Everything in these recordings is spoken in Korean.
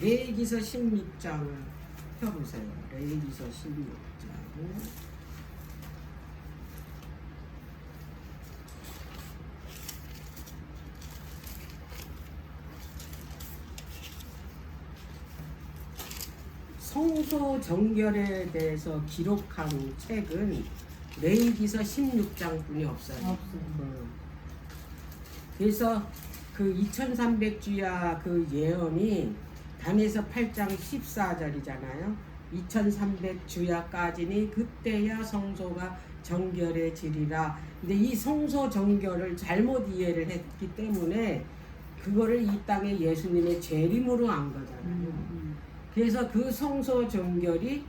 레위기서 16장을 펴보세요. 레위기서 16장. 성소 정결에 대해서 기록한 책은 레위기서 16장뿐이 없어요. 그래서 그 2300주야 그 예언이 다니엘서 8장 14절이잖아요. 2300주야까지니 그때야 성소가 정결해지리라. 근데 이 성소 정결을 잘못 이해를 했기 때문에 그거를 이 땅에 예수님의 재림으로 안 거잖아요. 그래서 그 성소 정결이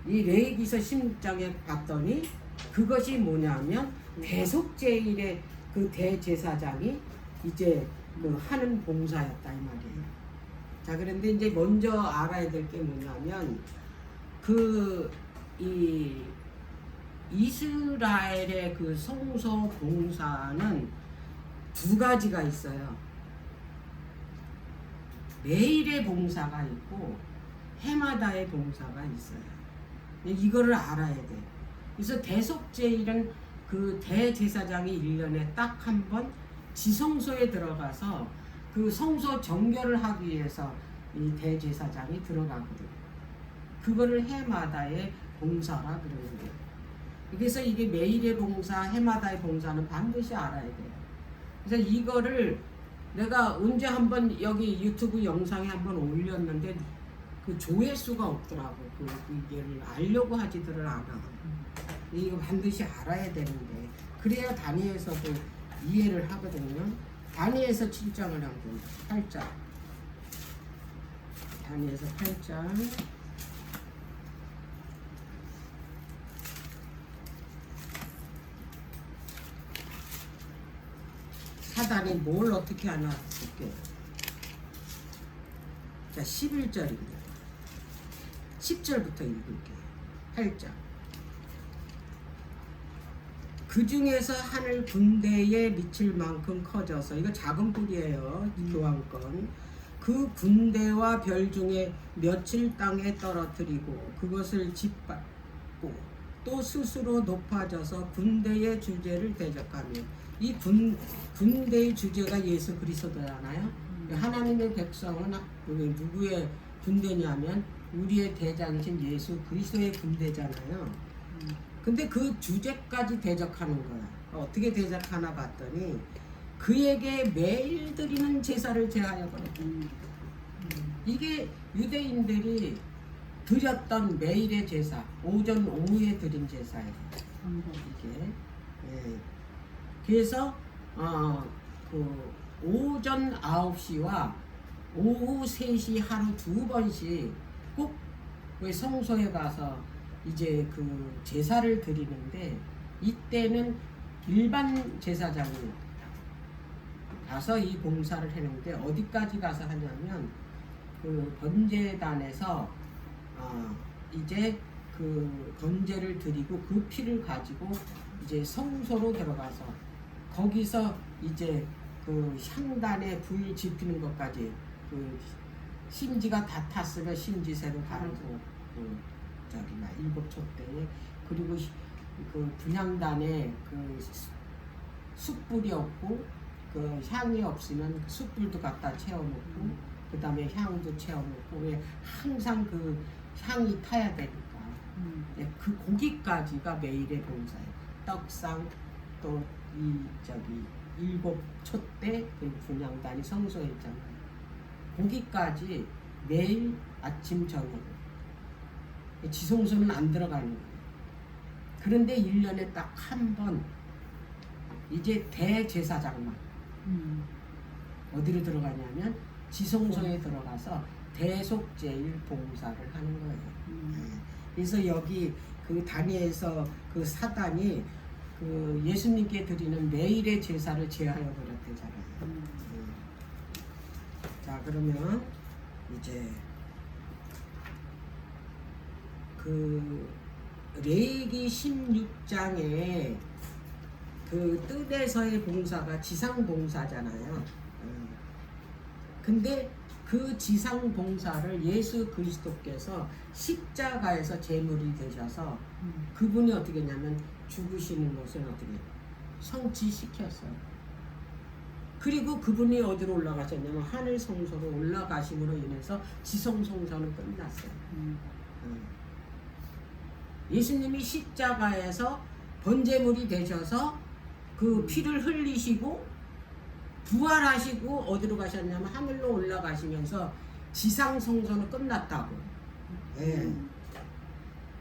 이 레위기서 16장에 봤더니 그것이 뭐냐면 대속제일의 그 대제사장이 이제 그 하는 봉사였다 이 말이에요. 자, 그런데 이제 먼저 알아야 될 게 뭐냐면 그 이 이스라엘의 그 성소 봉사는 두 가지가 있어요. 매일의 봉사가 있고 해마다의 봉사가 있어요. 이거를 알아야 돼. 그래서 대속제일은 그 대제사장이 1년에 딱 한 번 지성소에 들어가서 그 성소 정결을 하기 위해서 이 대제사장이 들어가거든요. 그거를 해마다의 봉사라 그러는 거예요. 그래서 이게 매일의 봉사, 해마다의 봉사는 반드시 알아야 돼요. 그래서 이거를 내가 언제 한번 여기 유튜브 영상에 한번 올렸는데 그 조회수가 없더라고. 이게를 알려고 하지들을 않아. 이거 반드시 알아야 되는데 그래야 다니엘서도 이해를 하거든요. 다니엘서 7장을 한번 8장. 다니엘서 8장. 사단이 뭘 어떻게 하나 볼게요. 자, 11절입니다. 10절부터 읽을게요. 8장. 그 중에서 하늘 군대에 미칠 만큼 커져서, 이거 작은 뿔이에요. 교황권. 그 군대와 별 중에 며칠 땅에 떨어뜨리고 그것을 짓밟고 또 스스로 높아져서 군대의 주제를 대적하며, 이 군대의 주제가 예수 그리스도잖아요. 하나님의 백성은 누구의 군대냐면 우리의 대장이신 예수 그리스도의 군대잖아요. 근데 그 주제까지 대적하는 거야. 어떻게 대적하나 봤더니 그에게 매일 드리는 제사를 제하여 버렸다. 이게 유대인들이 드렸던 매일의 제사, 오전 오후에 드린 제사예요. 이게. 예. 그래서 그 오전 9시와 오후 3시 하루 2번씩 꼭 성소에 가서 이제 그 제사를 드리는데, 이때는 일반 제사장이 가서 이 봉사를 했는데 어디까지 가서 하냐면 그 번제단에서 이제 그 번제를 드리고 그 피를 가지고 이제 성소로 들어가서 거기서 이제 그 향단에 불 지피는 것까지, 그 심지가 다 탔으면 심지새로 가르고 저기 막 7촛대에, 그리고 그 분향단에 그 숯불이 없고 그 향이 없으면 그 숯불도 갖다 채워놓고 그 다음에 향도 채워놓고, 왜 항상 그 향이 타야 되니까. 그 고기까지가 매일의 봉사예요. 떡상, 또 이 저기 7촛대 그 분향단이 성소에 있잖아요. 고기까지 매일 아침 저녁. 지성소는 안 들어가는 거예요. 그런데 1년에 딱 한 번 이제 대제사장만 어디로 들어가냐면 지성소에 들어가서 대속제일 봉사를 하는 거예요. 그래서 여기 그 다니엘서 그 사단이 그 예수님께 드리는 매일의 제사를 제하여 버렸대잖아요. 자, 그러면 이제 그 레위기 16장에 그 뜰에서의 봉사가 지상 봉사잖아요. 근데 그 지상 봉사를 예수 그리스도께서 십자가에서 제물이 되셔서 그분이 어떻게 했냐면 죽으시는 것을 어떻게 성취시켰어요. 그리고 그분이 어디로 올라가셨냐면 하늘 성소로 올라가심으로 인해서 지성 성소는 끝났어요. 예수님이 십자가에서 번제물이 되셔서 그 피를 흘리시고 부활하시고 어디로 가셨냐면 하늘로 올라가시면서 지상 성소는 끝났다고. 예.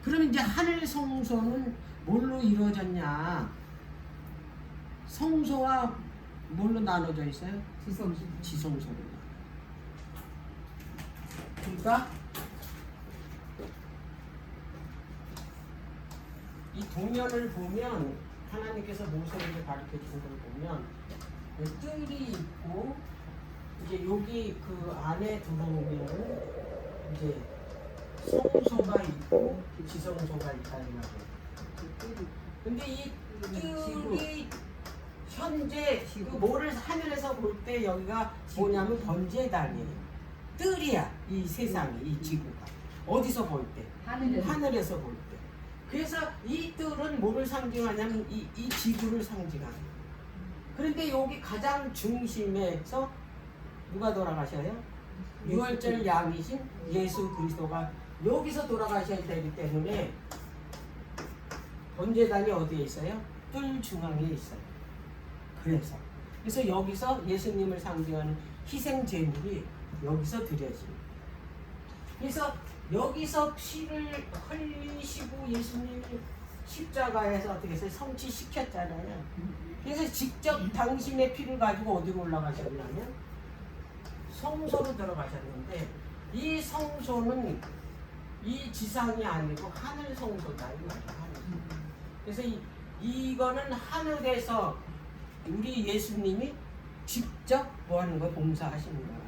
그러면 이제 하늘 성소는 뭘로 이루어졌냐? 성소와 뭘로 나눠져 있어요? 지성소로. 그러니까 이 동면을 보면 하나님께서 모세에게 가르쳐 주신 걸 보면 뜰이 있고 이제 여기 그 안에 들어오면 이제 성소가 있고 지성소가 있다 이 말이에요. 근데 이 뜰이 현재 그 뭐를 하늘에서 볼 때 여기가 뭐냐면 번제단이에요. 뜰이야 이 세상이 이 지구가 어디서 볼 때? 하늘에서 볼 때. 그래서 이 뜰은 뭐를 상징하냐면 이 지구를 상징하는. 그런데 여기 가장 중심에서 누가 돌아가셔요? 유월절 양이신 예수 그리스도가 여기서 돌아가셔야 되기 때문에 번제단이 어디에 있어요? 뜰 중앙에 있어요. 그래서 여기서 예수님을 상징하는 희생 제물이 여기서 드려집니다. 그래서 여기서 피를 흘리시고 예수님이 십자가에서 어떻게 해서 성취시켰잖아요. 그래서 직접 당신의 피를 가지고 어디로 올라가셨냐면 성소로 들어가셨는데 이 성소는 이 지상이 아니고 하늘 성소다 이 말이야. 그래서 이거는 하늘에서 우리 예수님이 직접 뭐 하는 거야? 봉사하시는 거야.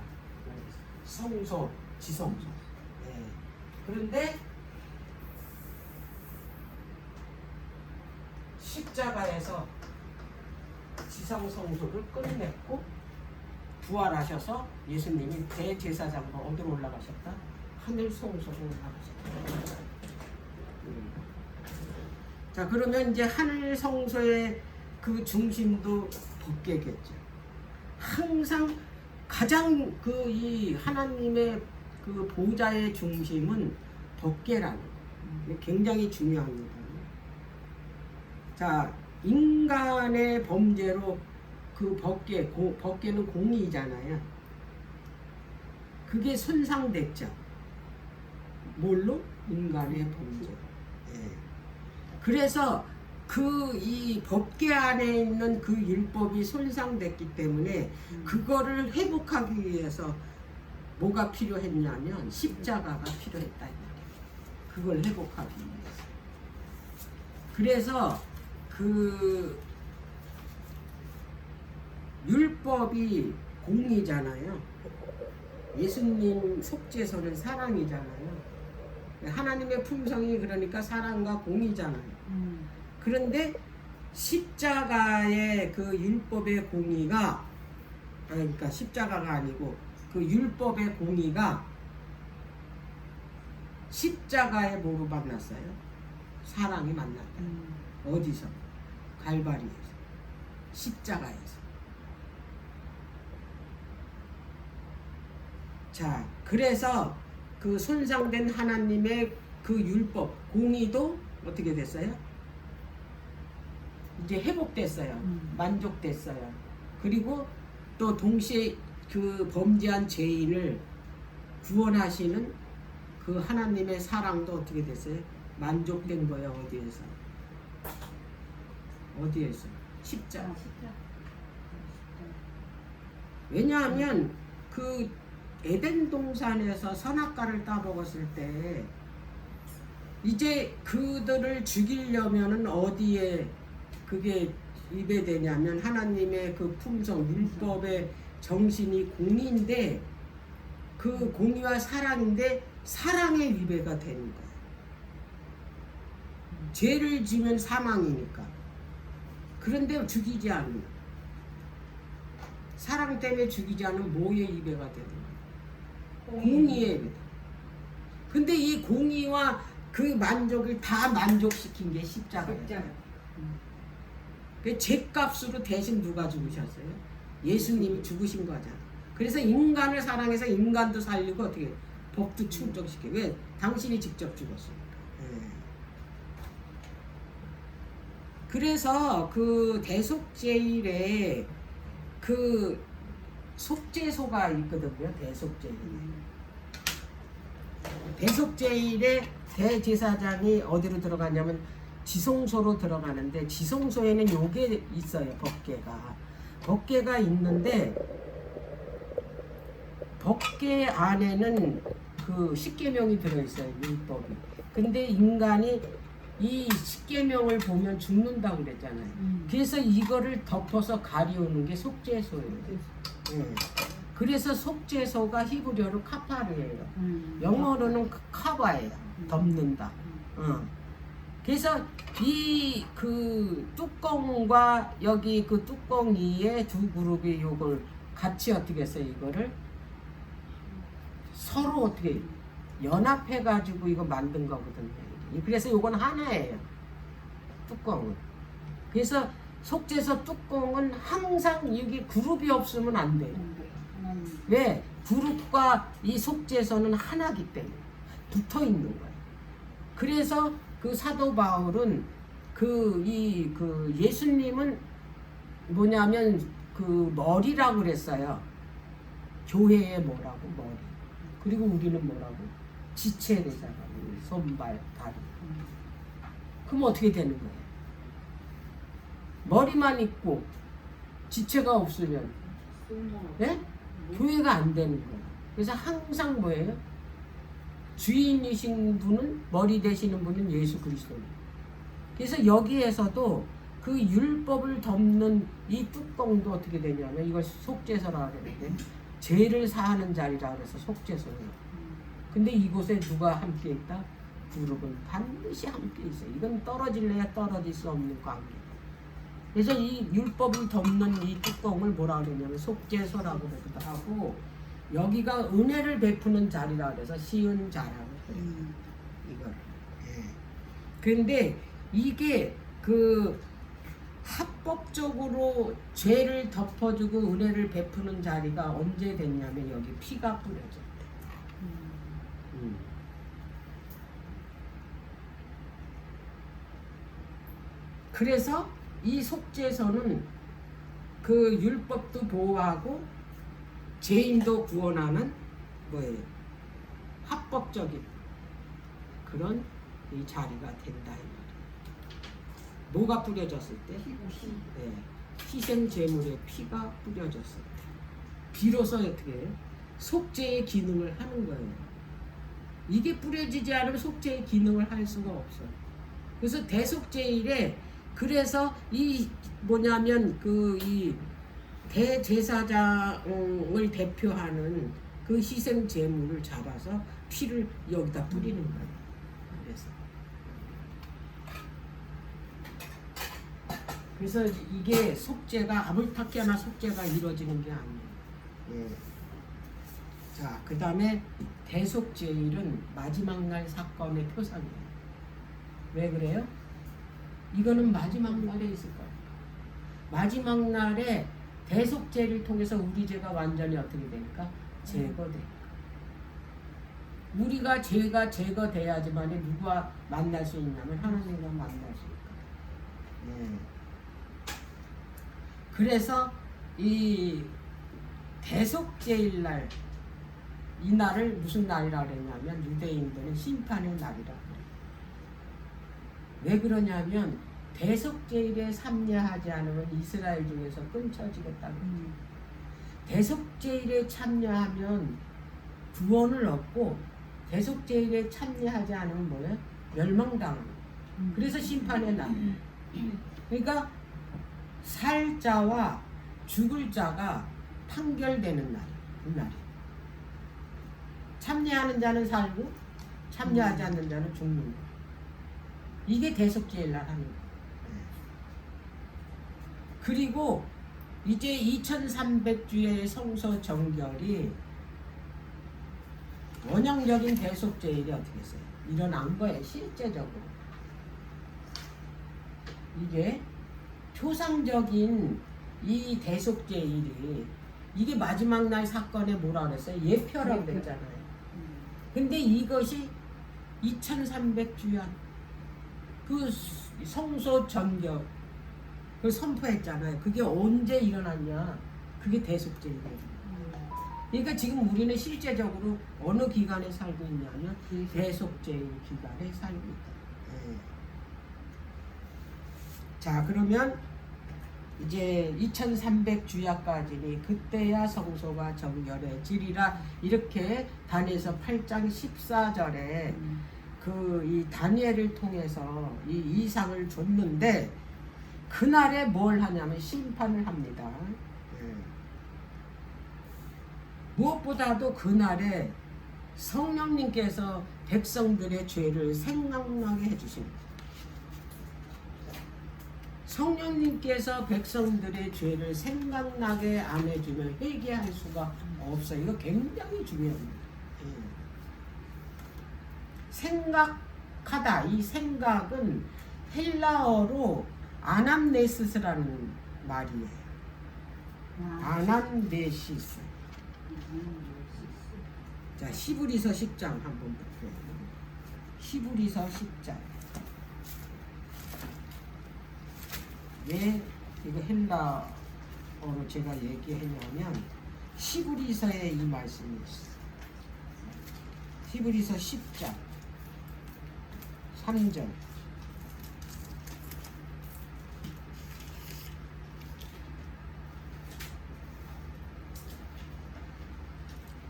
성소, 지성소. 네. 그런데 십자가에서 지성성소를 끝냈고 부활하셔서 예수님이 대제사장으로 어디로 올라가셨다? 하늘 성소로 올라가셨다. 자, 그러면 이제 하늘 성소의 그 중심도 법궤겠죠. 항상 가장 그 이 하나님의 그 보좌의 중심은 법궤라는 거. 굉장히 중요합니다. 자, 인간의 범죄로 그 법궤는 공의잖아요. 그게 손상됐죠. 뭘로? 인간의 범죄. 예. 그래서 그 이 법궤 안에 있는 그 율법이 손상됐기 때문에 그거를 회복하기 위해서 뭐가 필요했냐면 십자가가 필요했다. 그걸 회복하기 위해서. 그래서 그 율법이 공의잖아요. 예수님 속죄서는 사랑이잖아요. 하나님의 품성이 그러니까 사랑과 공의잖아요. 그런데 십자가의 그 율법의 공의가 그러니까 십자가가 아니고 그 율법의 공의가 십자가에 뭐로 만났어요? 사랑이 만났다. 어디서? 갈바리에서. 십자가에서. 자, 그래서 그 손상된 하나님의 그 율법, 공의도 어떻게 됐어요? 이제 회복됐어요. 만족됐어요. 그리고 또 동시에 그 범죄한 죄인을 구원하시는 그 하나님의 사랑도 어떻게 됐어요? 만족된 거예요. 어디에서? 어디에서? 십자가. 왜냐하면 그 에덴 동산에서 선악과를 따먹었을 때 이제 그들을 죽이려면은 어디에 그게 위배되냐면 하나님의 그 품성, 율법의 정신이 공의인데 그 공의와 사랑인데 사랑의 위배가 되는 거예요. 죄를 지면 사망이니까. 그런데 죽이지 않는 사랑 때문에 죽이지 않은 뭐의 위배가 되는 거예요. 공의예요. 근데 이 공의와 그 만족을 다 만족시킨 게 십자가예요. 그 죄값으로 대신 누가 죽으셨어요? 예수님이 죽으신 거잖아. 그래서 인간을 사랑해서 인간도 살리고 어떻게 법도 충족시켜. 왜? 당신이 직접 죽었으니까. 그래서 그 대속제일에 그 속죄소가 있거든요. 대속제일. 대속제일에 대제사장이 어디로 들어가냐면 지성소로 들어가는데, 지성소에는 요게 있어요. 법궤가 있는데, 법궤 안에는 그 십계명이 들어있어요. 율법이. 근데 인간이 이 십계명을 보면 죽는다고 그랬잖아요. 그래서 이거를 덮어서 가리우는 게 속죄소예요. 그래서 속죄소가 히브리어로 카파르예요. 영어로는 카바예요. 덮는다. 그래서 이 그 뚜껑과 여기 그 뚜껑 위에 두 그룹이 요걸 같이 어떻게 했어요? 이거를 서로 어떻게 연합해 가지고 이거 만든 거거든요. 그래서 요건 하나예요. 뚜껑은. 그래서 속죄소 뚜껑은 항상 여기 그룹이 없으면 안 돼요. 왜? 그룹과 이 속죄소는 하나기 때문에 붙어 있는 거예요. 그래서 그 사도 바울은 그 예수님은 뭐냐면 그 머리라고 그랬어요. 교회의 뭐라고? 머리. 그리고 우리는 뭐라고? 지체되잖아요. 손발, 다리. 그럼 어떻게 되는 거예요? 머리만 있고 지체가 없으면 네? 교회가 안 되는 거예요. 그래서 항상 뭐예요? 주인이신 분은, 머리 되시는 분은 예수 그리스도예요. 그래서 여기에서도 그 율법을 덮는 이 뚜껑도 어떻게 되냐면 이걸 속죄소라고 하는데, 죄를 사하는 자리라 그래서 속죄소예요. 근데 이곳에 누가 함께 있다? 그룹은 반드시 함께 있어요. 이건 떨어질래야 떨어질 수 없는 관계. 그래서 이 율법을 덮는 이 뚜껑을 뭐라 그러냐면 속죄소라고 그러기도 하고, 여기가 은혜를 베푸는 자리라 그래서 시은 자라고 그래요. 이걸. 그런데 이게 그 합법적으로 죄를 덮어주고 은혜를 베푸는 자리가 언제 됐냐면 여기 피가 뿌려져. 그래서 이 속죄소는 그 율법도 보호하고 죄인도 구원하는 뭐예요? 합법적인 그런 이 자리가 된다. 뭐가 뿌려졌을 때? 네. 희생 제물의 피가 뿌려졌을 때. 비로소 어떻게 해요? 속죄의 기능을 하는 거예요. 이게 뿌려지지 않으면 속죄의 기능을 할 수가 없어요. 그래서 대속죄일에, 그래서 이 뭐냐면 그 이 대제사장을 대표하는 그 희생 제물을 잡아서 피를 여기다 뿌리는 거예요. 그래서 이게 속죄가 아물타키나 속죄가 이루어지는 게 아니에요. 자, 그 다음에 대속죄일은 마지막 날 사건의 표상이에요. 왜 그래요? 이거는 마지막 날에 있을 거예요. 마지막 날에 대속죄를 통해서 우리 죄가 완전히 어떻게 되니까? 제거되니까. 우리가 죄가 제거돼야지만 누가 만날 수 있냐면 하나님과 만날 수 있거든요. 그래서 이 대속죄일 날, 이 날을 무슨 날이라 그랬냐면 유대인들은 심판의 날이라 그래요. 왜 그러냐면 대속죄일에 참여하지 않으면 이스라엘 중에서 끊쳐지겠다고 그래요. 대속죄일에 참여하면 구원을 얻고, 대속죄일에 참여하지 않으면 뭐예요? 멸망당하는 거예요. 그래서 심판의 날. 그러니까 살 자와 죽을 자가 판결되는 날, 그 날이. 참여하는 자는 살고 참여하지 않는 자는 죽는 거. 이게 대속죄일 날 하는 거. 그리고 이제 2300주의 성서 정결이 원형적인 대속제일이 어떻게 써요? 일어난 거예요, 실제적으로. 이게 표상적인 이 대속제일이 이게 마지막 날 사건에 뭐라 그랬어요? 예표라고 그랬잖아요. 근데 이것이 2300주년 그 성소 전격 그 선포했잖아요. 그게 언제 일어났냐? 그게 대속제일이에요. 그러니까 지금 우리는 실제적으로 어느 기간에 살고 있냐면 대속제일 기간에 살고 있다. 네. 자, 그러면 이제 2300주야까지니 그때야 성소가 정결해지리라 이렇게 다니엘서 8장 14절에 그 이 다니엘을 통해서 이 이상을 줬는데 그날에 뭘 하냐면 심판을 합니다. 네. 무엇보다도 그날에 성령님께서 백성들의 죄를 생각나게 해주십니다. 성령님께서 백성들의 죄를 생각나게 안 해주면 회개할 수가 없어요. 이거 굉장히 중요합니다. 생각하다. 이 생각은 헬라어로 아남네시스라는 말이에요. 아남네시스. 자, 히브리서 10장 한번 볼게요. 히브리서 10장. 왜 이거 헬라어로 제가 얘기했냐면 히브리서에 이 말씀이 있어요. 히브리서 10장 3절.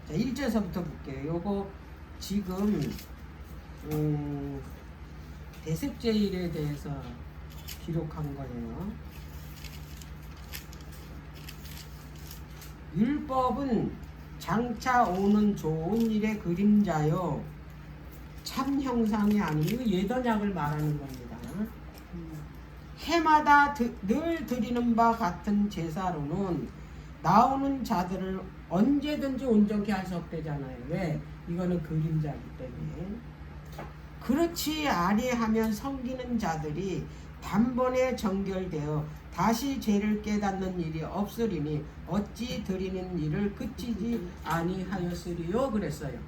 자, 1절서부터 볼게요. 요거 지금 대속제일에 대해서 기록한 거예요. 율법은 장차 오는 좋은 일의 그림자요 참 형상이 아니고 예언약을 말하는 겁니다. 해마다 늘 드리는 바 같은 제사로는 나오는 자들을 언제든지 온전케 할 수 없대잖아요. 왜? 이거는 그림자이기 때문에. 그렇지 아니하면 섬기는 자들이 단번에 정결되어 다시 죄를 깨닫는 일이 없으리니 어찌 드리는 일을 그치지 아니하였으리요 그랬어요.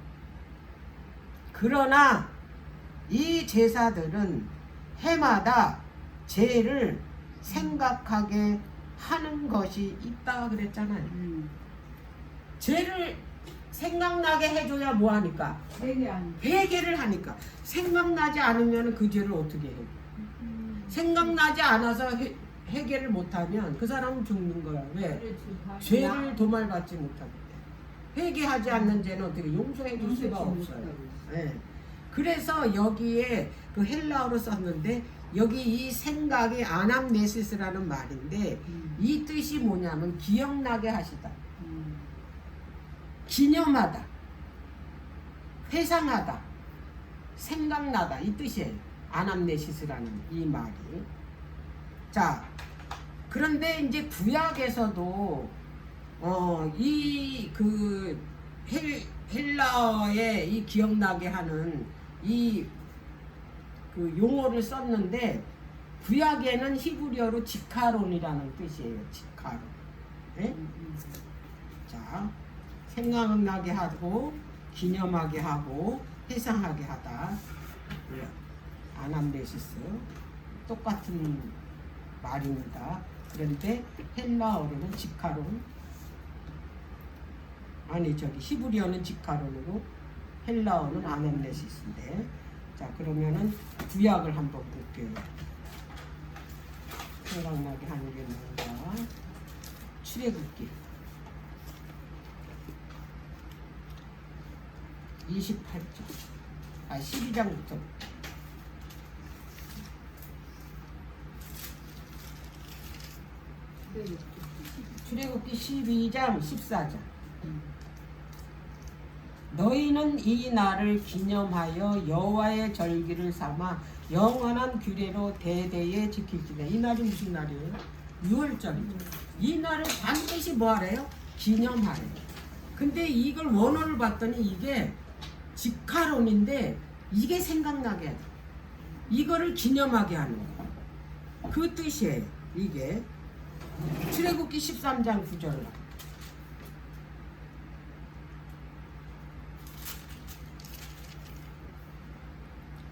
그러나 이 제사들은 해마다 죄를 생각하게 하는 것이 있다 그랬잖아요. 죄를 생각나게 해줘야 뭐하니까? 회개를 하니까. 생각나지 않으면 그 죄를 어떻게 해요? 생각나지 않아서 회개를 못하면 그 사람은 죽는 거야. 왜? 죄를 도말받지 못하기 때문에. 회개하지 않는 죄는 어떻게 용서해 줄 수가 없어요. 네. 그래서 여기에 그 헬라어로 썼는데 여기 이 생각이 아남네시스라는 말인데 이 뜻이 뭐냐면 기억나게 하시다. 기념하다. 회상하다. 생각나다. 이 뜻이에요. 아남네시스라는 이 말이. 자, 그런데 이제 구약에서도 이 그 헬라어에 이 기억나게 하는 이 그 용어를 썼는데 구약에는 히브리어로 지카론이라는 뜻이에요. 지카론. 네? 자, 생각나게 하고 기념하게 하고 회상하게 하다. 아남네시스 똑같은 말입니다. 그런데 헬라어로는 지카론 히브리어는 지카론이고 헬라어는 아남네시스인데 자 그러면은 구약을 한번 볼게요. 생각나게 하는 게 뭔가 출애굽기 28장 12장부터 출애굽기 12장 14절 너희는 이 날을 기념하여 여호와의 절기를 삼아 영원한 규례로 대대에 지킬지니라. 이 날이 무슨 날이에요? 6월절이죠. 이 날을 반드시 뭐 하래요? 기념하래요. 근데 이걸 원어를 봤더니 이게 직화론인데 이게 생각나게 하다. 이거를 기념하게 하는 거. 그 뜻이에요. 이게 출애굽기 13장 9절.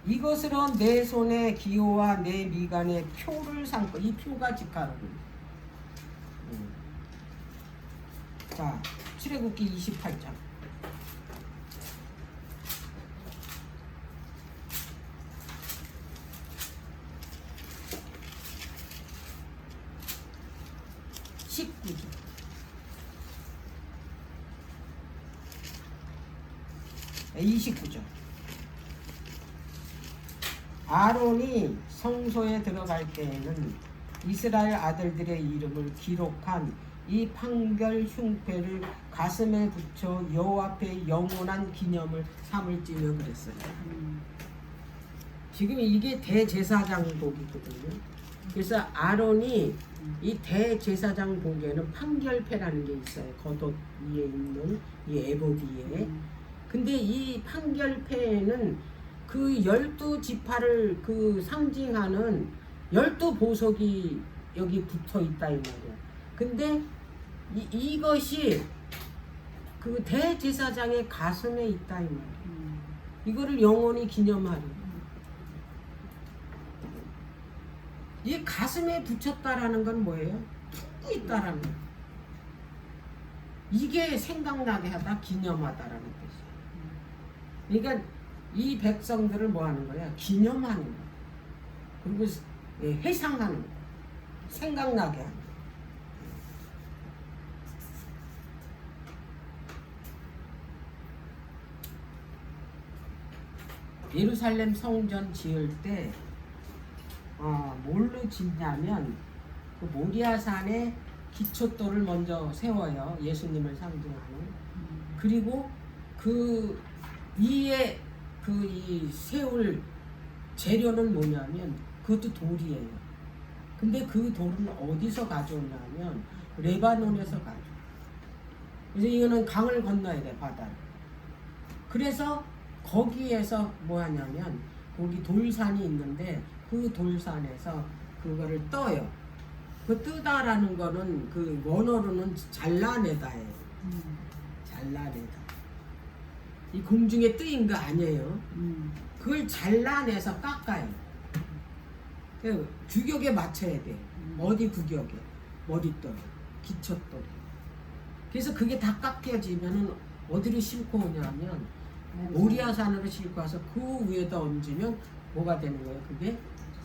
이것으로 내 손의 기호와 내 미간의 표를 삼고, 이 표가 직화론입니다. 자, 출애굽기 28장. 네, 29절. 아론이 성소에 들어갈 때에는 이스라엘 아들들의 이름을 기록한 이 판결 흉패를 가슴에 붙여 여호와 앞에 영원한 기념을 삼을지며 그랬어요. 지금 이게 대제사장복이거든요. 그래서 아론이 이 대제사장복에는 판결패라는 게 있어요. 겉옷 위에 있는 이 에봇 위에. 근데 이 판결패에는 그 12지파를 그 상징하는 12보석이 여기 붙어 있다 이 말이야. 근데 이것이 그 대제사장의 가슴에 있다 이 말이야. 이거를 영원히 기념하려. 이 가슴에 붙였다라는 건 뭐예요? 품고 있다라는 거예요. 이게 생각나게 하다, 기념하다라는 뜻이에요. 그러니까 이 백성들을 뭐 하는 거야? 기념하는 거야. 그리고 회상하는 거야. 생각나게 하는 거야. 예루살렘 성전 지을 때 뭘로 짓냐면 그 모리아산에 기초돌을 먼저 세워요. 예수님을 상징하는. 그리고 그 위에 그 이 세울 재료는 뭐냐면 그것도 돌이에요. 근데 그 돌은 어디서 가져오냐면 레바논에서 가져와요. 그래서 이거는 강을 건너야 돼, 바다를. 그래서 거기에서 뭐 하냐면 거기 돌산이 있는데 그 돌산에서 그거를 떠요. 그 뜨다라는 거는 그 원어로는 잘라내다예요. 잘라내다. 이 공중에 뜨인 거 아니에요. 그걸 잘라내서 깎아요. 규격에 맞춰야 돼. 어디 규격에? 머릿돌, 기초돌. 그래서 그게 다 깎여지면은 어디로 싣고 오냐면 모리아산으로 싣고 와서 그 위에다 얹으면 뭐가 되는 거예요? 그게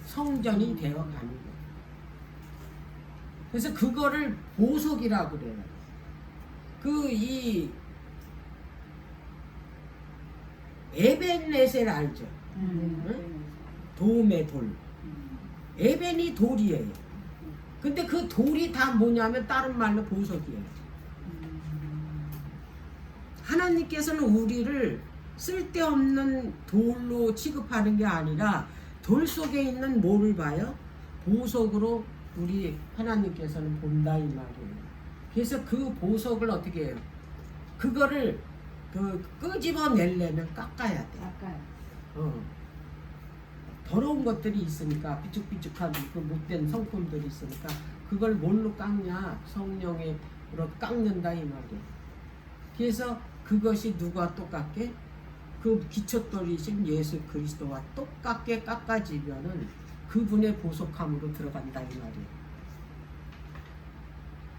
성전이 되어 가는 거예요. 그래서 그거를 보석이라고 그래요. 이 에벤넷을 알죠? 응? 도움의 돌. 에벤이 돌이에요. 근데 그 돌이 다 뭐냐면 다른 말로 보석이에요. 하나님께서는 우리를 쓸데없는 돌로 취급하는 게 아니라 돌 속에 있는 뭐를 봐요? 보석으로 우리 하나님께서는 본다 이 말이에요. 그래서 그 보석을 어떻게 해요? 그거를 끄집어내려면 깎아야 돼. 더러운 것들이 있으니까 삐죽삐죽한 그 못된 성품들이 있으니까 그걸 뭘로 깎냐? 성령으로 깎는다 이 말이에요. 그래서 그것이 누가 똑같게? 그 기초돌이신 예수 그리스도와 똑같게 깎아지면은 그분의 보석함으로 들어간다 이 말이에요.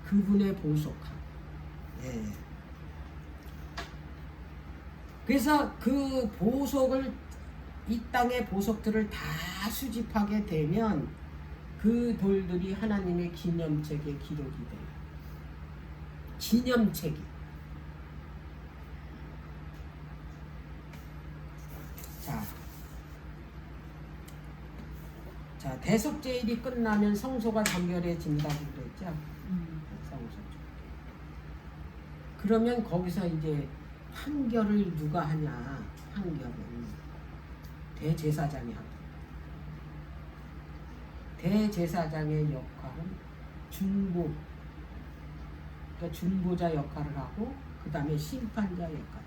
그분의 보석함. 예. 그래서 그 보석을 이 땅의 보석들을 다 수집하게 되면 그 돌들이 하나님의 기념책에 기록이 돼요. 기념책이. 자, 대속제일이 끝나면 성소가 정결해진다고 그랬죠. 성소. 그러면 거기서 이제 판결을 누가 하냐? 판결은 대제사장이 합니다. 대제사장의 역할은 중보, 그러니까 중보자 역할을 하고 그 다음에 심판자 역할.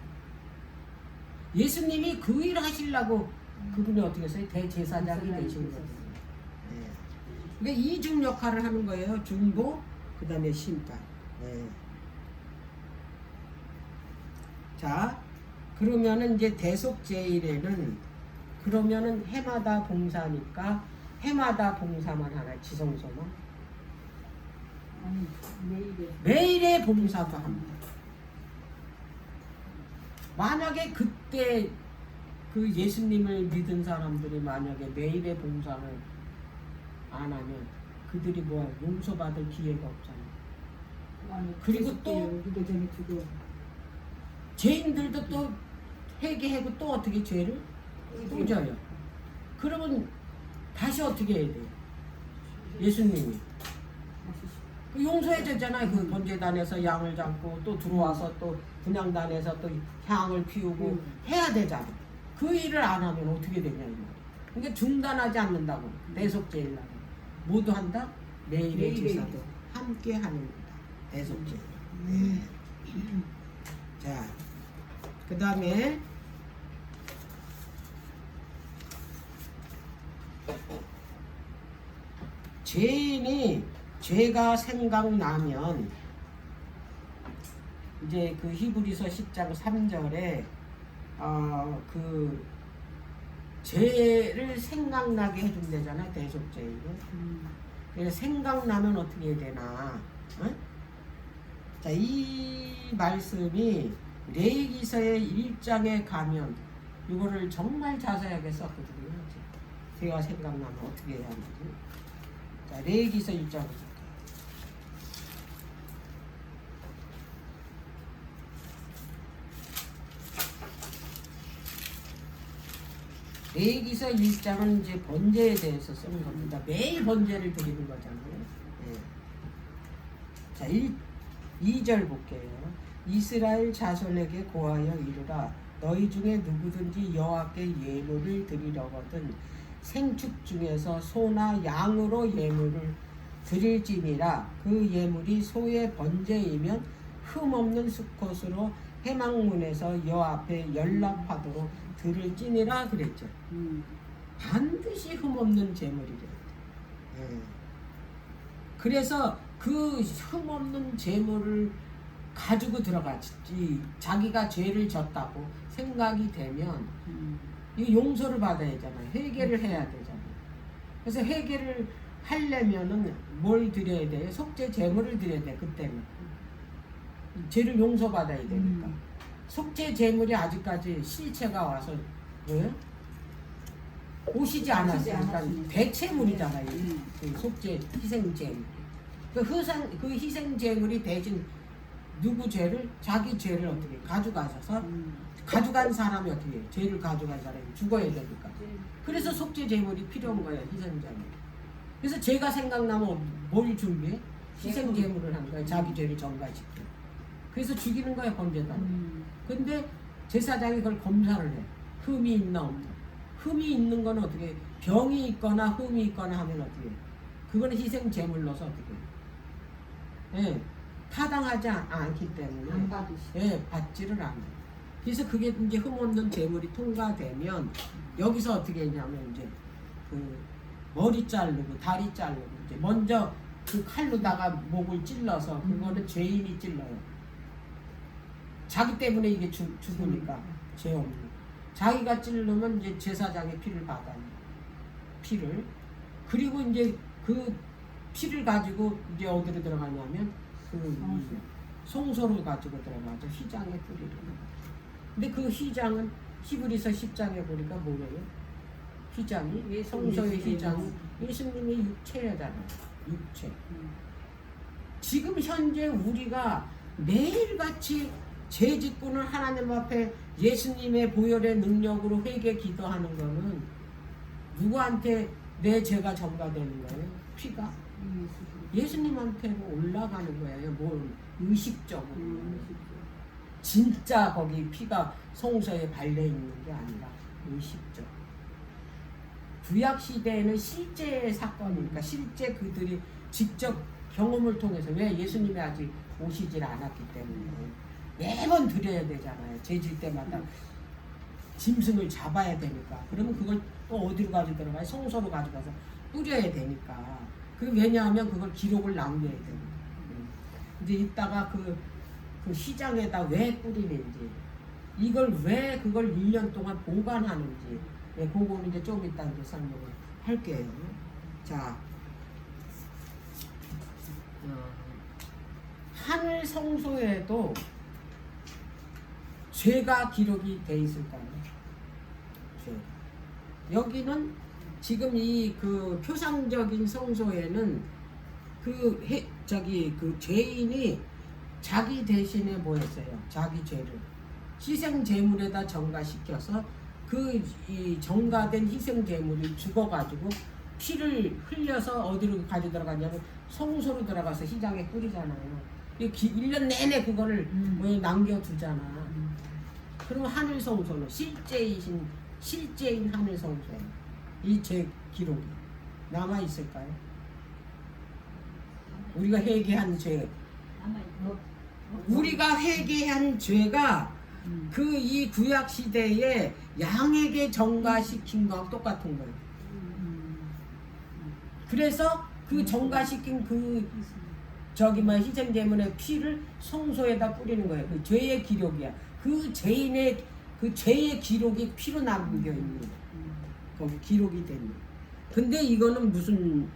예수님이 그 일을 하시려고 그분이 어떻게 했어요? 대제사장이 되신 거예요. 네. 그러니까 이중 역할을 하는 거예요. 중보, 그 다음에 심판. 네. 자, 그러면은 이제 대속제일에는 그러면은 해마다 봉사니까 해마다 봉사만 하나, 지성소만? 아니 매일의 봉사도 합니다. 만약에 그때 그 예수님을 믿은 사람들이 만약에 매일의 봉사를 안 하면 그들이 뭐 용서받을 기회가 없잖아요. 그리고 또 여기도 전에 주고 죄인들도 또 회개하고 또 어떻게 죄를 또 져요. 그러면 다시 어떻게 해야 돼요? 예수님이 그 용서해 줬잖아요. 그 번제단에서 양을 잡고 또 들어와서 또 분향단에서 또 향을 피우고 해야 되잖아. 그 일을 안 하면 어떻게 되냐 이거. 그러니까 중단하지 않는다고. 대속제일날 모두 한다. 매일의 제사도 함께 하는다. 대속제일. 네. 자, 그 다음에 죄인이 죄가 생각나면 이제 그 히브리서 10장 3절에 그 죄를 생각나게 해준대잖아. 대속죄를. 그래서 생각나면 어떻게 해야 되나? 어? 자, 이 말씀이 레위기서의 1장에 가면 이거를 정말 자세하게 썼거든요. 죄가 생각나면 어떻게 해야 하는지. 자, 레위기서 1장 볼까요? 레위기서 1장은 이제 번제에 대해서 쓰는 겁니다. 매일 번제를 드리는 거잖아요. 네. 자, 2절 볼게요. 이스라엘 자손에게 고하여 이르라. 너희 중에 누구든지 여호와께 예물을 드리려거든 생축 중에서 소나 양으로 예물을 드릴지니라. 그 예물이 소의 번제이면 흠없는 수컷으로 회막문에서 여호와 앞에 연락하도록 드릴지니라 그랬죠. 반드시 흠없는 제물이래요. 그래서 그 흠없는 제물을 가지고 들어갔지. 자기가 죄를 졌다고 생각이 되면 이 용서를 받아야 되잖아요. 회개를 해야 되잖아요. 그래서 회개를 하려면은 뭘 드려야 돼요? 속죄 제물을 드려야 돼. 그때는 죄를 용서받아야 되니까. 속죄 제물이 아직까지 실체가 와서 뭐예요? 오시지 않았으니까 대체물이잖아요. 그 속죄 희생 제물. 그 희생 제물이 대신 누구 죄를 자기 죄를 어떻게 가져가셔서 가져간 사람이 어떻게 해요? 죄를 가져간 사람이 죽어야 되니까. 그래서 속죄 제물이 필요한 거예요. 희생 제물. 그래서 죄가 생각나면 뭘 준비해? 희생 제물을 한 거예요. 자기 죄를 전가시켜. 그래서 죽이는 거예요. 번제단. 근데 제사장이 그걸 검사를 해. 흠이 있나 없나. 흠이 있는 건 어떻게 해? 병이 있거나 흠이 있거나 하면 어떻게 해? 그거는 희생 제물로서 어떻게 해? 예. 타당하지 않기 때문에 예, 받지를 않아요. 그래서 그게 이제 흠없는 제물이 통과되면 여기서 어떻게 했냐면 이제 그 머리 자르고 다리 자르고 이제 먼저 그 칼로다가 목을 찔러서 그거는 죄인이 찔러요. 자기 때문에 이게 죽으니까 죄 없는. 자기가 찔르면 이제 제사장의 피를 받아요. 피를. 그리고 이제 그 피를 가지고 이제 어디로 들어가냐면 그 송소를 가지고 들어가죠. 휘장에 뿌리는. 근데 그 휘장은 히브리서 10장에 보니까 뭐예요? 휘장이 성소의 휘장이 예수님의 육체잖아요. 육체. 지금 현재 우리가 매일같이 죄 짓고는 하나님 앞에 예수님의 보혈의 능력으로 회개 기도하는 거는 누구한테 내 죄가 전가되는 거예요? 피가 예수님한테로 올라가는 거예요. 뭘 의식적으로. 진짜 거기 피가 성소에 발려 있는 게 아니라 의식적. 구약 시대에는 실제 사건이니까 실제 그들이 직접 경험을 통해서 왜 예수님이 아직 오시질 않았기 때문에 매번 드려야 되잖아요. 죄질 때마다 짐승을 잡아야 되니까. 그러면 그걸 또 어디로 가져 들어가요? 성소로 가져가서 뿌려야 되니까. 그 왜냐하면 그걸 기록을 남겨야 되니까. 이제 이따가 그 시장에다 왜 뿌리는지, 이걸 왜 그걸 1년 동안 보관하는지, 네, 그거는 이제 좀 이따 이제 설명을 할게요. 자, 하늘 성소에도 죄가 기록이 돼 있을까요? 죄. 여기는 지금 이 그 표상적인 성소에는 그 죄인이 자기 대신에 뭐 했어요? 자기 죄를 희생 제물에다 전가시켜서 그 이 전가된 희생 제물이 죽어가지고 피를 흘려서 어디로 가져 들어갔냐면 성소로 들어가서 시장에 뿌리잖아요. 1년 내내 그거를 뭐 남겨두잖아. 그럼 하늘 성소는 실제인 하늘 성소에 이 죄 기록이 남아 있을까요? 우리가 회개한 죄, 우리가 회개한 죄가 그 이 구약 시대에 양에게 전가시킨 거하고 똑같은 거예요. 그래서 그 전가시킨 그 저기 뭐 희생 제물의 피를 성소에다 뿌리는 거예요. 그 죄의 기록이야. 그 죄인의 그 죄의 기록이 피로 남겨 있는 거기 기록이 됩니다. 근데 이거는 무슨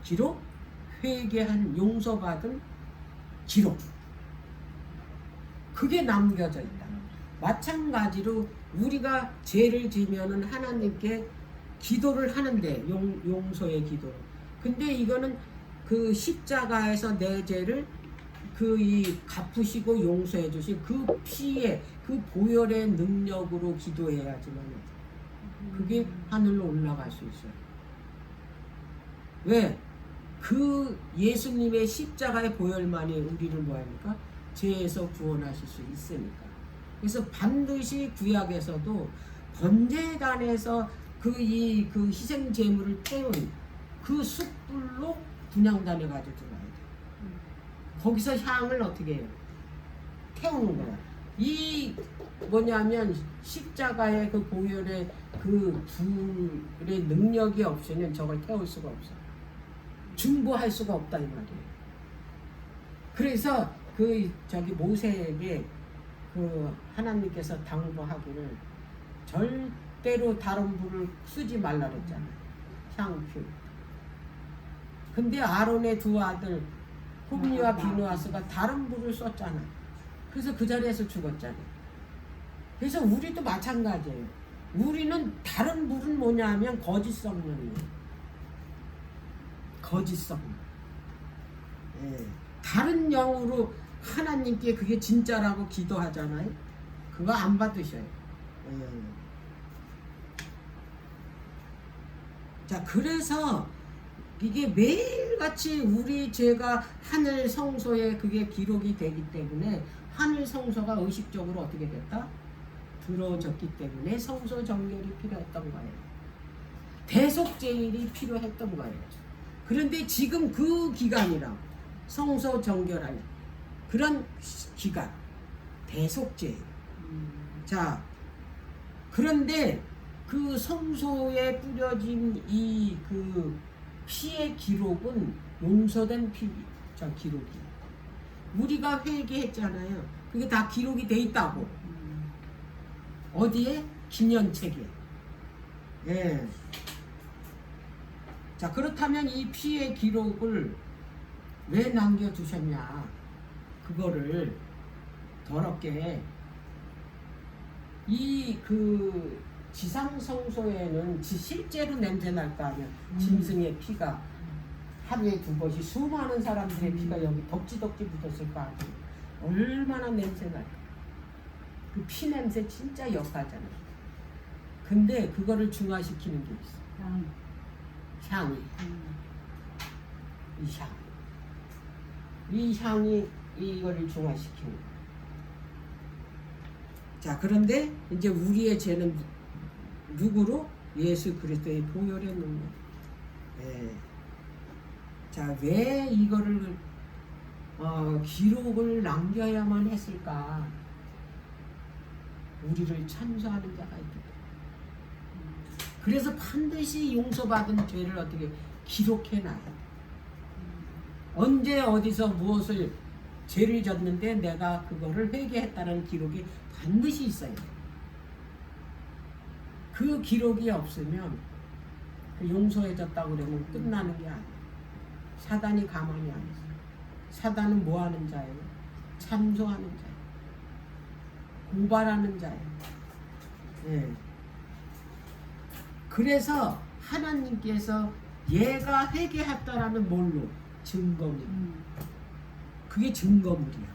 기록? 회개한 용서받은 기록. 그게 남겨져 있다. 마찬가지로 우리가 죄를 지면은 하나님께 기도를 하는데 용서의 기도. 근데 이거는 그 십자가에서 내 죄를 그 이 갚으시고 용서해 주신 그 피의 그 보혈의 능력으로 기도해야지만 그게 하늘로 올라갈 수 있어요. 왜? 그 예수님의 십자가의 보혈만이 우리를 뭐합니까? 죄에서 구원하실 수 있으니까. 그래서 반드시 구약에서도 번제단에서 그 희생 제물을 태운 그 숯불로 분향단에 가져 들어가야 돼. 거기서 향을 어떻게 해요? 태우는 거야. 이 뭐냐면 십자가의 그 보혈의 그 불의 능력이 없으면 저걸 태울 수가 없어. 중보할 수가 없다 이 말이에요. 그래서 그 저기 모세에게 그 하나님께서 당부하기를 절대로 다른 불을 쓰지 말라 그랬잖아요. 향표. 근데 아론의 두 아들 홈리와 비누아스가 다른 불을 썼잖아. 그래서 그 자리에서 죽었잖아. 그래서 우리도 마찬가지예요. 우리는 다른 불은 뭐냐 하면 거짓 성령이에요. 거짓 성령. 예. 다른 영으로 하나님께 그게 진짜라고 기도하잖아요. 그거 안 받으셔요. 예. 자, 그래서 이게 매일같이 우리 죄가 하늘 성소에 그게 기록이 되기 때문에 하늘 성소가 의식적으로 어떻게 됐다? 들어졌기 때문에 성소 정결이 필요했던 거예요. 대속제일이 필요했던 거예요. 그런데 지금 그 기간이랑 성소 정결할 그런 기간, 대속제일. 자, 그런데 그 성소에 뿌려진 이 그 피의 기록은 용서된 저 기록이. 우리가 회개했잖아요. 그게 다 기록이 돼 있다고. 어디에? 기년책에. 예. 자, 그렇다면 이 피의 기록을 왜 남겨두셨냐? 그거를 더럽게 이 그 지상성소에는 실제로 냄새 날 거 아니야. 짐승의 피가 하루에 2번씩 수많은 사람들의 피가 여기 덕지덕지 묻었을 거 아니야. 얼마나 냄새 날까. 그 피 냄새 진짜 역하잖아. 근데 그거를 중화시키는 게 있어. 향이. 이 향. 이 향이 이거를 중화시키는 거야. 자, 그런데 이제 우리의 죄는 누구로? 예수 그리스도의 보혈의 능력. 예. 자, 왜 이거를 기록을 남겨야만 했을까? 우리를 참소하는 자가 있기 때문에. 그래서 반드시 용서받은 죄를 어떻게 기록해놔야 돼. 언제 어디서 무엇을 죄를 졌는데 내가 그거를 회개했다는 기록이 반드시 있어야 돼. 그 기록이 없으면 그 용서해졌다고 그러면 끝나는 게 아니야. 사단이 가만히 안 있어. 사단은 뭐 하는 자예요? 참소하는 자예요. 고발하는 자예요. 예. 그래서 하나님께서 얘가 회개했다라는 뭘로? 증거물. 그게 증거물이야.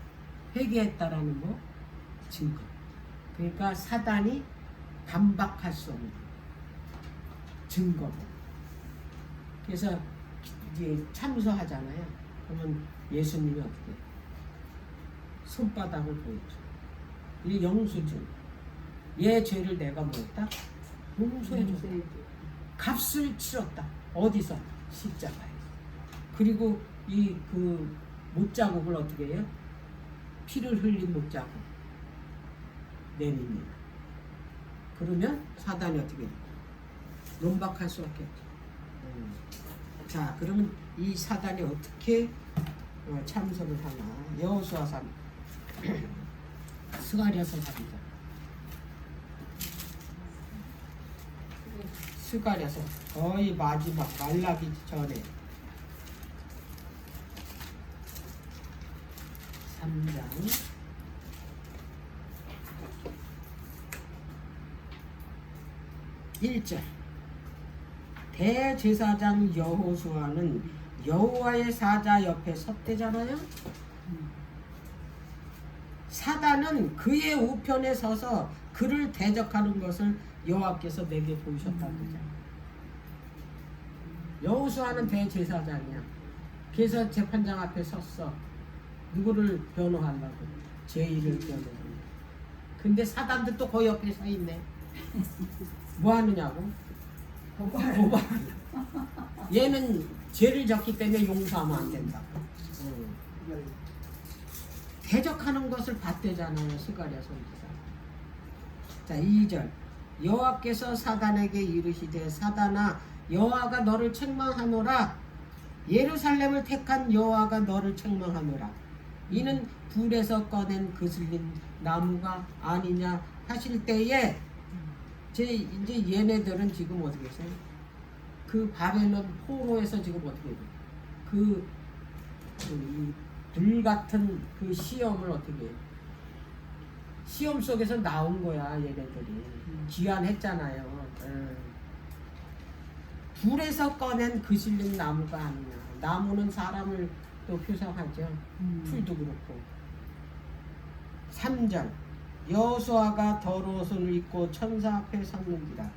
회개했다라는 거 증거. 그러니까 사단이 반박할 수 없는 증거물. 그래서 이제 참소하잖아요. 그러면 예수님이 어떻게 손바닥을 보여줘. 이 영수증. 얘 죄를 내가 뭐했다? 용서해줬다. 값을 치렀다. 어디서? 십자가에서. 그리고 이 그 못자국을 어떻게 해요? 피를 흘린 못자국 내밉니다. 그러면 사단이 어떻게 해요? 논박할 수 없겠죠. 자, 그러면 이 사단이 어떻게 참석을 하나? 여호수아 3 스가랴서 3장. 스가랴서 거의 마지막 말라기 전에 3장 1절. 대제사장 여호수아는 여호와의 사자 옆에 섰대잖아요. 사단은 그의 우편에 서서 그를 대적하는 것을 여호와께서 내게 보이셨다고 그러잖아요. 여호수아는 대제사장이야. 그래서 재판장 앞에 섰어. 누구를 변호하려고? 죄인을 변호하려고. 근데 사단도 또 그 옆에 서 있네. 뭐 하느냐고? 고발. 얘는 죄를 졌기 때문에 용서하면 안 된다고. 대적하는 것을 봤대잖아요. 스가랴 선지자. 자, 2절. 여호와께서 사단에게 이르시되 사단아 여호와가 너를 책망하노라. 예루살렘을 택한 여호와가 너를 책망하노라. 이는 불에서 꺼낸 그슬린 나무가 아니냐 하실 때에 이제 얘네들은 지금 어떻게 했어요? 그 바벨론 포로에서 지금 어떻게 해요? 그 불같은 그 시험을 어떻게 해요? 시험 속에서 나온 거야 얘네들이. 귀환했잖아요. 불에서 꺼낸 그슬린 나무가 아니냐. 나무는 사람을 또 표상하죠. 풀도 그렇고. 3절. 여호수아가 더러옷을 입고 천사 앞에 섰는지라.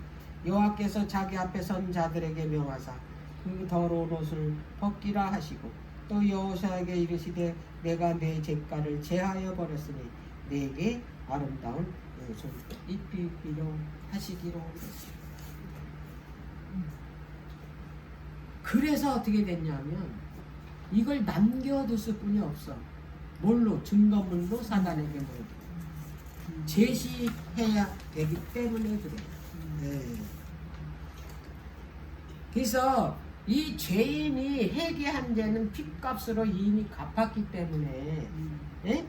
여호와께서 자기 앞에 선 자들에게 명하사 그 더러운 옷을 벗기라 하시고 또 여호수아에게 이르시되 내가 내 잿가를 제하여 버렸으니 내게 아름다운 옷을 입히기로 하시기로 했어요. 그래서 어떻게 됐냐면 이걸 남겨뒀을 뿐이 없어. 뭘로? 증거물로 사단에게 보여줘. 제시해야 되기 때문에 그래. 네. 그래서 이 죄인이 회개한 죄는 핏값으로 이미 갚았기 때문에 예?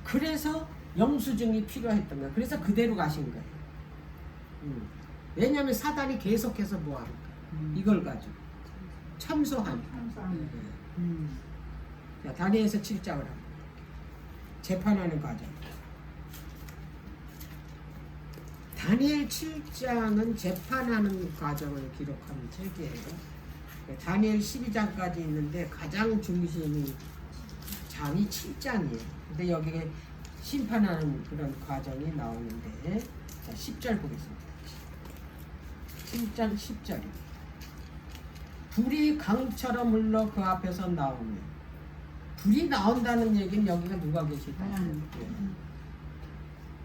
그래서 영수증이 필요했던 거야. 그래서 그대로 가신 거예요. 왜냐하면 사단이 계속해서 뭐하니까 이걸 가지고 참소하니까. 자, 다니엘서 7장을 합니다. 재판하는 과정. 다니엘 7장은 재판하는 과정을 기록한 책이에요. 다니엘 12장까지 있는데 가장 중심이 장이 7장이에요. 근데 여기에 심판하는 그런 과정이 나오는데, 자, 10절 보겠습니다. 7장 10절입니다. 불이 강처럼 흘러 그 앞에서 나오며. 불이 나온다는 얘기는 여기가 누가 계시다?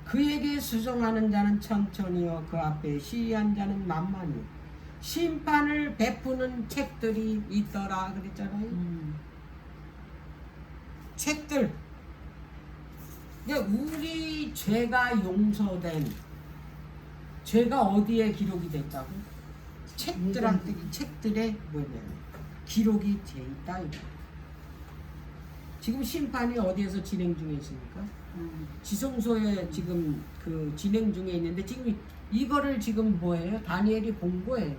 그에게 수종하는 자는 천천히요 그 앞에 시위한 자는 만만히. 심판을 베푸는 책들이 있더라 그랬잖아요. 책들 그러니까 우리 죄가 용서된 죄가 어디에 기록이 됐다고? 책들에 뭐냐면 기록이 돼 있다 이거. 지금 심판이 어디에서 진행 중에 있습니까? 지성소에 지금 그 진행 중에 있는데 지금 이거를 지금 뭐예요? 다니엘이 본 거예요.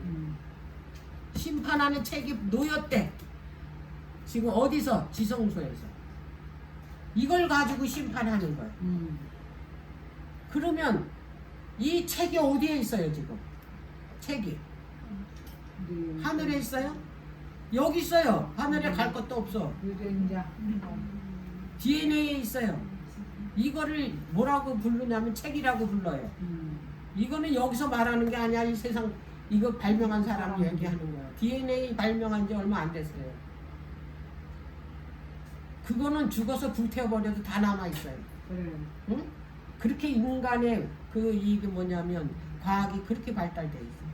심판하는 책이 놓였대. 지금 어디서? 지성소에서. 이걸 가지고 심판하는 거예요. 그러면 이 책이 어디에 있어요 지금? 책이 하늘에 있어요? 여기 있어요. 하늘에 갈 것도 없어. DNA에 있어요. 이거를 뭐라고 부르냐면 책이라고 불러요. 이거는 여기서 말하는 게 아니야. 이 세상 이거 발명한 사람이 얘기하는 거야. DNA 발명한 지 얼마 안 됐어요. 그거는 죽어서 불태워버려도 다 남아있어요. 응? 그렇게 인간의 그 이게 뭐냐면 과학이 그렇게 발달돼 있어요.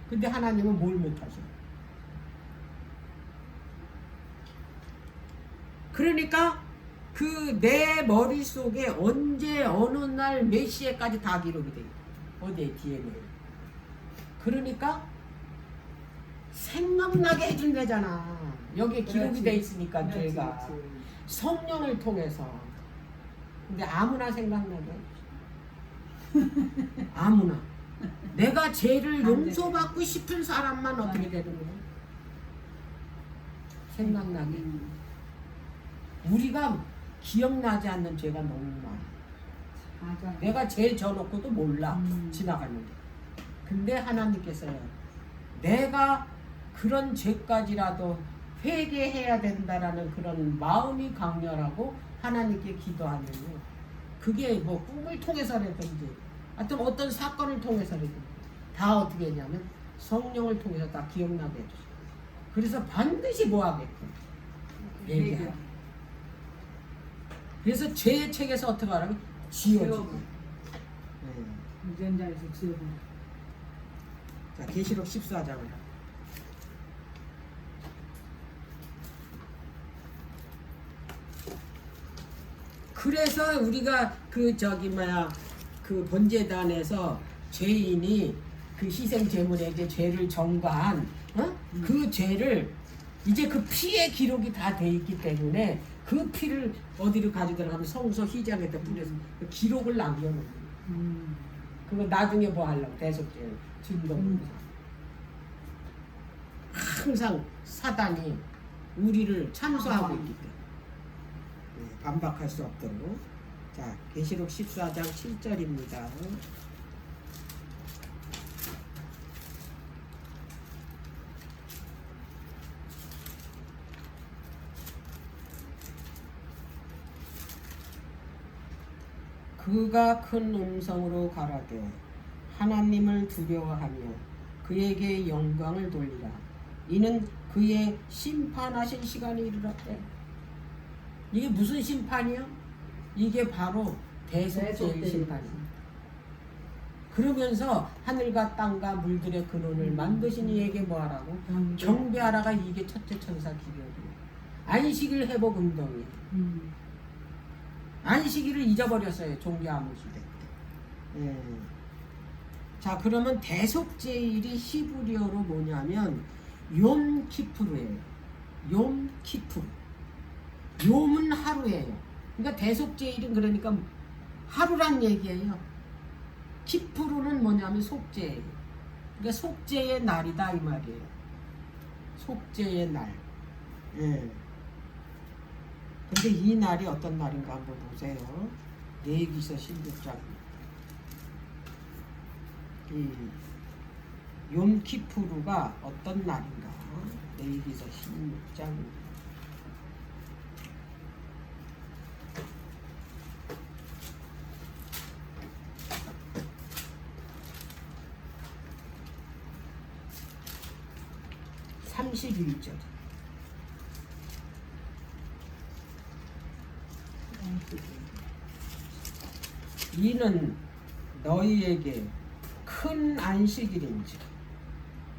근데 하나님은 뭘 못하셔? 그러니까 그 내 머릿속에 언제 어느 날 몇 시에까지 다 기록이 돼 있어. 어디에? DNA. 그러니까 생각나게 해준대잖아. 여기에 기록이 돼 있으니까 죄가 성령을 통해서. 근데 아무나 생각나게 아무나 내가 죄를 용서받고 싶은 사람만 어떻게 되는 거야? 생각나게. 우리가 기억나지 않는 죄가 너무 많아. 내가 죄 져놓고도 몰라. 지나갔는데. 근데 하나님께서요, 내가 그런 죄까지라도 회개해야 된다라는 그런 마음이 강렬하고 하나님께 기도하면요, 그게 뭐 꿈을 통해서라든지 하여튼 어떤 사건을 통해서라든지 다 어떻게 했냐면 성령을 통해서 다 기억나게 해주셔요. 그래서 반드시 뭐 하게끔 얘기하라. 그래서 죄의 책에서 어떻게 하라고? 지워주고. 유전자에서 지워주고. 자, 계시록 14장을. 그래서 우리가 그 저기 뭐야 그 번제단에서 죄인이 그 희생 제물에게 죄를 전가한 그 죄를 이제 그 피의 기록이 다 돼 있기 때문에 그 피를 어디로 가져들어가면 성소 휘장에다 뿌려서 그 기록을 남겨놓는 거예요. 그거 나중에 뭐 하려고? 대속죄 증거. 항상 사단이 우리를 참소하고 있기 때문에 반박할 수 없도록. 자, 계시록 14장 7절입니다. 그가 큰 음성으로 가라되 하나님을 두려워하며 그에게 영광을 돌리라. 이는 그의 심판하신 시간이 이르렀대. 이게 무슨 심판이요? 이게 바로 대속죄의 심판이에요. 그러면서 하늘과 땅과 물들의 근원을 만드신 이에게 뭐하라고? 경배하라가 이게 첫째 천사 기록이에요. 안식일 회복 운동이에요. 안식일을 잊어버렸어요. 종교화무 시대 때. 자, 그러면 대속죄일이 히브리어로 뭐냐면 욤키푸르예요. 욤키푸르. 욤은 하루예요. 그러니까 대속죄일은 그러니까 하루란 얘기예요. 키푸르는 뭐냐면 속죄예요. 그러니까 속죄의 날이다 이 말이에요. 속죄의 날. 근데 이 날이 어떤 날인가 한번 보세요. 레위기서 16장. 이 욤키푸르가 어떤 날인가? 레위기서 16장. (31절) 이는 너희에게 큰 안식일인지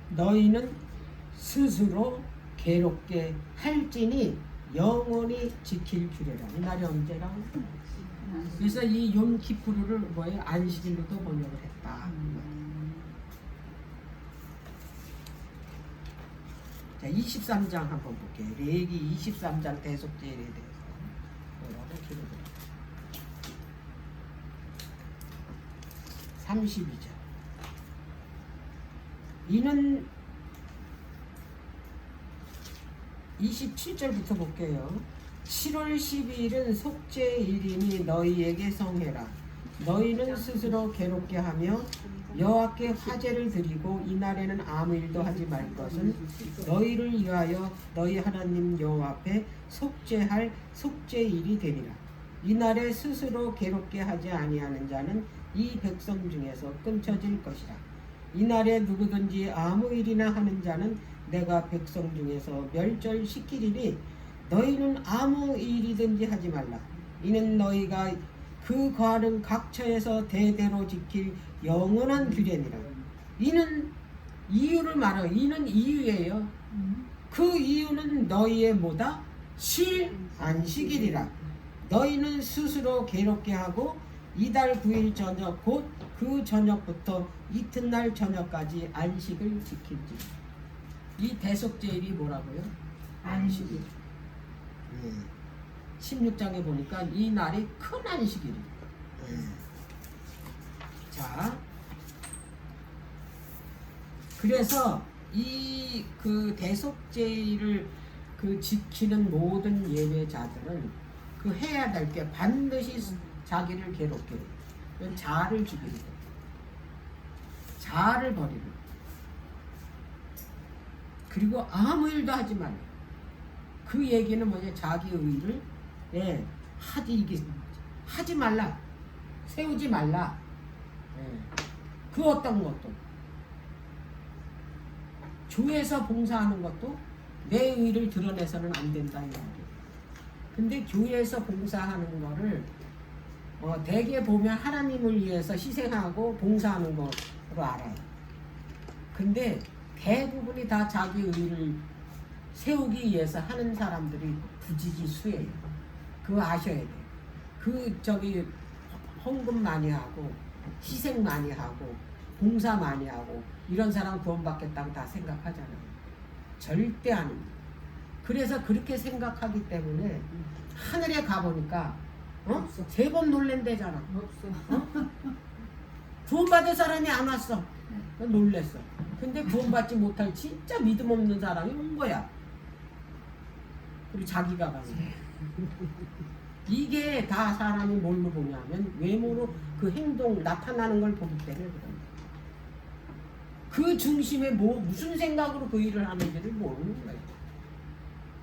너희는 스스로 괴롭게 할지니 영원히 지킬 규례라. 이 날이 언제라? 그래서 이 욤키푸르를 뭐예요? 안식일로도 번역을 했다. 자, 23장 한번 볼게요. 레위기 23장 대속죄에 대해서 뭐라고 기록을 32절. 이는 27절부터 볼게요. 7월 12일은 속죄일이니 너희에게 성해라. 너희는 스스로 괴롭게 하며 여호와께 화제를 드리고 이날에는 아무 일도 하지 말 것은 너희를 위하여 너희 하나님 여호와 앞에 속죄할 속죄일이 되리라. 이날에 스스로 괴롭게 하지 아니하는 자는 이 백성 중에서 끊쳐질 것이라. 이날에 누구든지 아무 일이나 하는 자는 내가 백성 중에서 멸절시키리니 너희는 아무 일이든지 하지 말라. 이는 너희가 그 과는 각처에서 대대로 지킬 영원한 규례니라. 이는 이유를 말해요. 이는 이유예요. 그 이유는 너희의 뭐다? 실 안식일이라. 너희는 스스로 괴롭게 하고 이달 9일 저녁 곧 그 저녁부터 이튿날 저녁까지 안식을 지킬지. 이 대속죄일이 뭐라고요? 안식일. 16장에 보니까 이 날이 큰 안식일이에요. 자, 그래서 이 그 대속죄일을 그 지키는 모든 예배자들은 그 해야 될 게 반드시 자기를 괴롭게 해요. 자아를 죽이고 자아를 버리고 그리고 아무 일도 하지 말라. 그 얘기는 뭐냐? 자기 의를 하지 말라. 세우지 말라. 그 어떤 것도 교회에서 봉사하는 것도 내 의를 드러내서는 안 된다 이 말이에요. 근데 교회에서 봉사하는 거를 대개 보면 하나님을 위해서 희생하고 봉사하는 거로 알아요. 근데 대부분이 다 자기 의를 세우기 위해서 하는 사람들이 부지기수예요. 그거 아셔야 돼요. 헌금 많이 하고 희생 많이 하고 봉사 많이 하고 이런 사람 구원받겠다고 다 생각하잖아요. 절대 아닙니다. 그래서 그렇게 생각하기 때문에 하늘에 가보니까 3번 놀랜대잖아. 구원받을 사람이 안 왔어. 놀랬어. 근데 구원받지 못할 진짜 믿음 없는 사람이 온 거야. 그리고 자기가 가는 거야. 이게 다 사람이 뭘로 보냐면 외모로 그 행동 나타나는 걸 보기 때문에 그런 거야. 그 중심에 무슨 생각으로 그 일을 하는지를 모르는 거예요.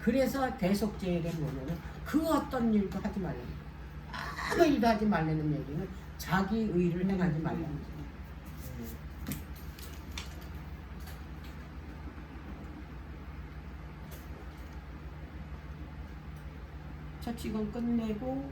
그래서 대속죄를 뭐냐면 그 어떤 일도 하지 말라는 거예요. 아무 일도 하지 말라는 얘기는 자기 의를 행하지 말라는 거예요. 첫 시간 끝내고